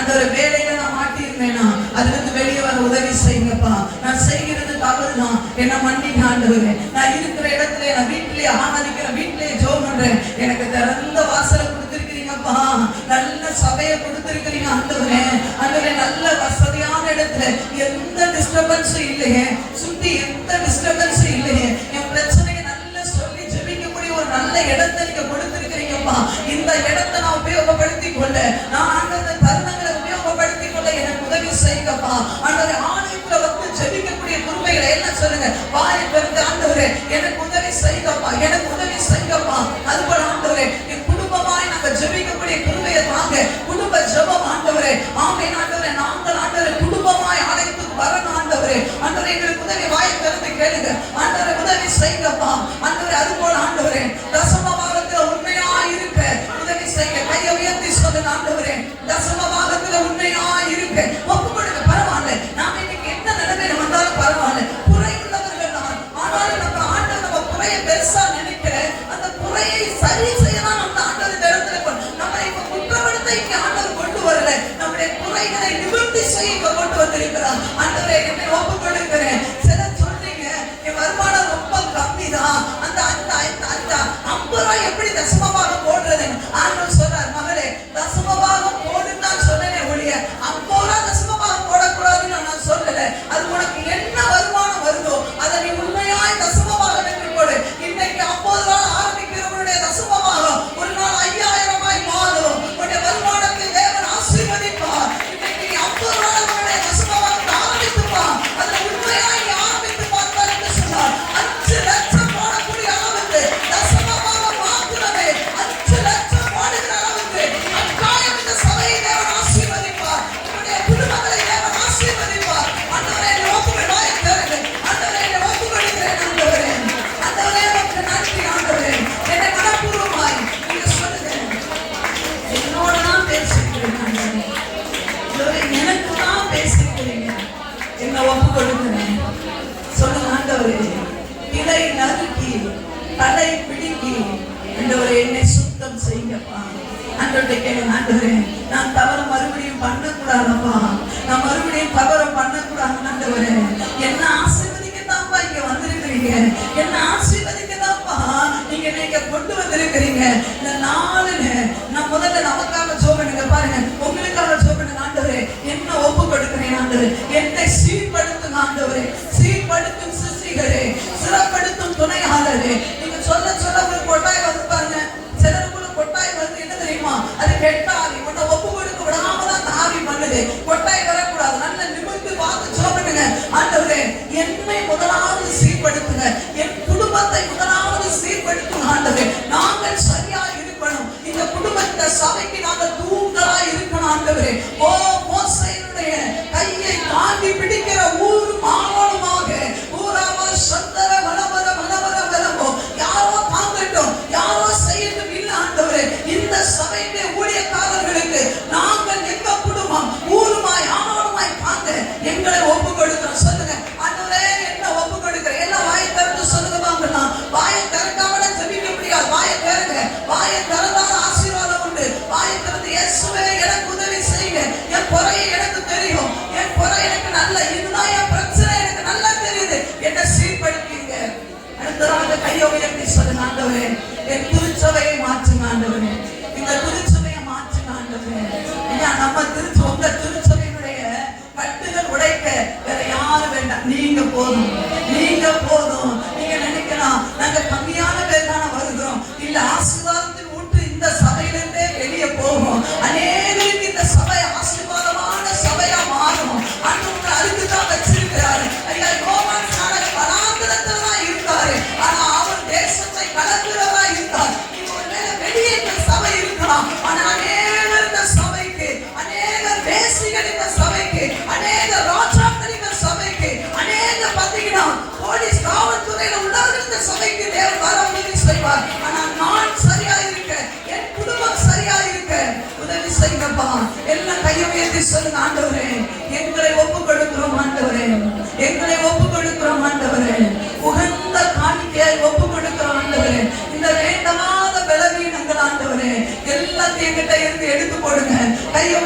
ஆண்டவரே வேலையில நான் மாட்டியிருந்தேனா அதுல இருந்து வெளியே வர உதவி செய்யுங்கப்பா. நான் செய்கிறது தவறுதான், என்ன மன்னிங்க ஆண்டவரே. நான் இருக்கிற இடத்துல நான் வீட்டிலேயே ஆராதிக்கிறேன், வீட்டிலேயே ஜெபம் பண்றேன். எனக்கு திறந்த வாசலை கொடுத்திருக்கிறீங்கப்பா, நல்ல சபையை கொடுத்திருக்கிறீங்க ஆண்டவரே. ஆண்டவரே நல்ல வசதியான இடத்துல எந்த டிஸ்டர்பன்ஸும் இல்லையே, சுத்தி எந்த டிஸ்டர்பன்ஸும் இல்லையே, என் பிரச்சனையை நல்லா சொல்லி ஜெபிக்கக்கூடிய ஒரு நல்ல இடத்தை நீங்க கொடுத்திருக்கிறீங்கப்பா. இந்த இடத்தை நான் உபயோகப்படுத்திக் கொள்ள, நான் ஆண்டவரே தருணங்களை உபயோகப்படுத்திக் கொள்ள எனக்கு உதவி செய்யுங்கப்பா. ஆண்டவரே ஆலயத்துல வந்து ஜெபிக்கக்கூடிய குருமைகளை எல்லாம் சொல்லுங்க, வாயை திறந்து ஆண்டவரே எனக்கு உதவி செய்யுங்கப்பா, எனக்கு உதவி செய்யுங்கப்பா. அதுபோல ஆண்டவரே என் குடும்பமாய் நாங்க ஜெபிக்கக்கூடிய குருமையை தாங்க, குடும்ப ஜெபம் ஆண்டவரே. ஆமென் ஆண்டவரே, நாங்கள் ஆண்டவரே குடும்பமாய் ஆலயத்துக்கு வரணும் ஆண்டவரே. ஆண்டவரே எங்களுக்கு உதவி, வாயை திறந்து கேளுங்க ஆண்டவரே, உதவி செய்யுங்கப்பா ஆண்டவரே. அதுபோல ஆண்டவரே தசம பாகத்துல உண்மையா இருக்க உதவி செய்ய, கையை உயர்த்தி சொல்லுங்க ஆண்டவரே, தசம பாகத்துல உண்மையா இருக்க ஒப்பு கொடுங்க. பரவாயில்ல, நாம இன்னைக்கு என்ன நிலைமையில வந்தாலும் பரவாயில்ல, குறை உள்ளவர்கள் தான். ஆனாலும் நம்ம ஆண்டவர் நம்ம குறைய பெருசா நினைக்கிற அந்த குறையை சரி செய்யலாம். நம்ம ஆண்டவர் இந்த இடத்துல நம்ம இப்ப குற்றப்படுத்த இங்க ஆண்டவர் கொண்டு வரல, நம்முடைய குறைகளை நிவர்த்தி செய்ய இங்க கொண்டு வந்திருக்கிறார். ஆண்டவரே என்னை ஒப்பு கொடுக்கிறேன். சிலர் சொல்றீங்க என் வருமானம் ரொம்ப கம்மிதான், அந்த அந்த அந்த 50 ரூபாய் எப்படி தசமபாகம் போடுறதுன்னு ஆண்டவர் சொல்றார். மகளே தசமபாகம் போடுன்னு நான் சொன்னேனே ஒழிய 50 ரூபாய் தசமபாகம் போடக்கூடாதுன்னு நான் சொல்லல. அது உனக்கு என்ன வருமானம் வருதோ அதை நீ உண்மையாய் தசமபாகம் என்று போடு. இன்னைக்கு 50 ரூபாய் ஆரம்பிக்கிறவனுடைய தசமபாகம் ஒரு நாள் 5000 ரூபாய் மாறும். உன்னுடைய வருமானத்தை தேவன் ஆசீர்வதிப்பார். இன்னைக்கு 50 ரூபாய் தசமபாகம் ஆரம்பித்துப்பா, அதுல உண்மையாய் நீ ஆரம்பித்து பார்த்தால் என்று சொன்னார். 5 லட்சம் போடக்கூடிய அளவுக்கு தசமபாகம் மாத்திரமே 5 லட்சம் போடுகிற அளவுக்கு அக்காயம் இந்த சபையை தேவன் ஆசீர்வதிப்பார். உன்னுடைய குடும்பங்களை தேவன் ஆசீர்வதிப்பார். ஆண்டவரே என்னை ஒப்புக்கொடு, வாயை திறந்து ஆண்டவரே என்னை ஒப்புக்கொடுக்கிறேன் ஆண்டவரே. ஆண்டவரே உமக்கு நன்றி ஆண்டவரே. என்னை மனப்பூர்வமாய் நீங்க சொல்லுங்க, என்னோட தான் பேசிக்கிறீங்க ஆண்டவரே, எனக்கு தான் பேசிக்கிறீங்க, என்னை ஒப்புக்கொடுக்கிறேன் சொல்லுங்க ஆண்டவரே. இலை நறுக்கி தலை பிடுங்கி ஆண்டவரே என்னை சுத்தம் செய்யுங்கப்பா. ஆண்டவரே கேளுங்க ஆண்டவரே, நான் தவறு மறுபடியும் பண்ணக்கூடாதப்பா, நான் மறுபடியும் தவறு பண்ணக்கூடாது ஆண்டவரே. என்ன ஆசீர்வதிக்கத்தான்ப்பா இங்க வந்திருக்கிறீங்க, என்ன ஆசீர்வதிக்கத்தான்ப்பா நீங்க நீங்க கொண்டு வந்திருக்கிறீங்க. இந்த நாளுல நான் முதல்ல நமக்காக சோபனுங்க பாருங்க, உங்களுக்காக சோபனுங்க ஆண்டவரே. என்ன ஒப்பு கொடுக்கிறேன் ஆண்டவரே, என்னை சீர்படுத்துங்க ஆண்டவரே, சீர்படுத்தும் சிருஷ்டிகரே, சிறப்படுத்தும் துணையாளரே. நீங்க சொல்ல சொல்ல உங்களுக்கு கொட்டாய் வந்து பாருங்க, சிலருக்குள்ள கொட்டாய் வந்து என்ன தெரியுமா, அது கெட்ட ஆவி. உன்னை ஒப்பு கொடுக்க விடாம தான் அந்த ஆவி பண்ணுது. கொட்டாய் வரக்கூடாது, நல்ல நிமிர்ந்து பார்த்து சோபனுங்க ஆண்டவரே என்னை முதலாவது சீர்படுத்துங்க, என் குடும்பத்தை முதலாவது சீர்படுத்துங்க ஆண்டவரே. நாங்கள் சரியா இருக்கணும், இந்த குடும்பத்தை சபைக்கு நாங்கள் தூங்கலா இருக்கணும் ஆண்டவரே. ஓ மோசேயுடைய கையை தாண்டி பிடிக்கிற ஊர் மாவளமாக ஊராவ சந்தர வளவர வளவர வளவோ யாரோ தாங்கட்டும், யாரோ செய்யட்டும் இல்ல ஆண்டவரே. இந்த சபையுடைய ஊழியக்காரர்களுக்கு நாங்கள் எங்க குடும்பம் ஊருமாய் ஆமாருமாய் தாங்க எங்களை ஒப்பு கொடுக்கிறோம். சொல்லுங்க ஆண்டவரே என்ன ஒப்பு கொடுக்கிறேன். எல்லாம் வாயை திறந்து சொல்லுங்க வாங்கலாம். வாயை திறக்காமல ஜெபிக்க முடியாது, வாயை திறங்க. வாயை திறந்தால் ஆசீர்வாதம் உண்டு. வாயை திறந்து இயேசுவே எனக்கு உதவி செய்யுங்க, என் குறையை எனக்கு தெரியும், என் குறை எனக்கு நல்ல, இதுதான் என் பிரச்சனை எனக்கு நல்லா தெரியுது, என்ன சீர்படுத்தீங்க. அடுத்ததாக கையை உயர்த்தி சொல்லுங்க ஆண்டவரே என் திருச்சபையை மாற்றுங்க ஆண்டவரே, இந்த திருச்சபையை மாற்றுங்க ஆண்டவரே. ஐயா நம்ம உங்க திருச்சபையினுடைய கட்டுகள் உடைக்க வேற யாரும் வேண்டாம், நீங்க போதும், நீங்க போதும். நீங்க நினைக்கலாம் நாங்க கம்மியான பேர் தானே வருகிறோம், இல்ல ஆசீர்வாதத்தின் ஊற்று இந்த சபையிலிருந்தே வெளியே போகும். அநேகருக்கு இந்த சபை ஆசீர்வாதமான சபையா மாறும். அன்று அதுக்குதான் வச்சிருக்கிறாரு. ஐயா யோவான் ஸ்நானகர் வனாந்திரத்துல தான் இருக்காரு, ஆனா அவர் தேசத்தை கலக்கிறதா இருந்தார். நீங்க ஒருவேளை வெளியே இந்த சபை இருக்கலாம், ஆனா அநேகர் இந்த சபைக்கு, அநேகர் தேசிகள் இந்த சபைக்கு, அநேக ராஜாக்கள் இந்த சபைக்கு, அநேக பாத்தீங்கன்னா போலீஸ் காவல்துறையில உள்ளவர்கள் இந்த சபைக்கு தேவன் வர உதவி செய்வார். ஆனா நான் சரியா இருக்க, என் குடும்பம் சரியா இருக்க உதவி செய்யுங்கப்பா. எல்லாம் கையை உயர்த்தி சொல்லுங்க ஆண்டவரே எங்களை ஒப்பு கொடுக்கிறோம் ஆண்டவரே, எங்களை ஒப்பு கொடுக்கிறோம் ஆண்டவரே, உகந்த காணிக்கையை ஒப்பு கொடுக்கிறோம் ஆண்டவரே. இந்த வேண்டவாத பலவீனங்கள் ஆண்டவரே எல்லாத்தையும் எங்கிட்ட இருந்து எடுத்து போடுங்க. கையை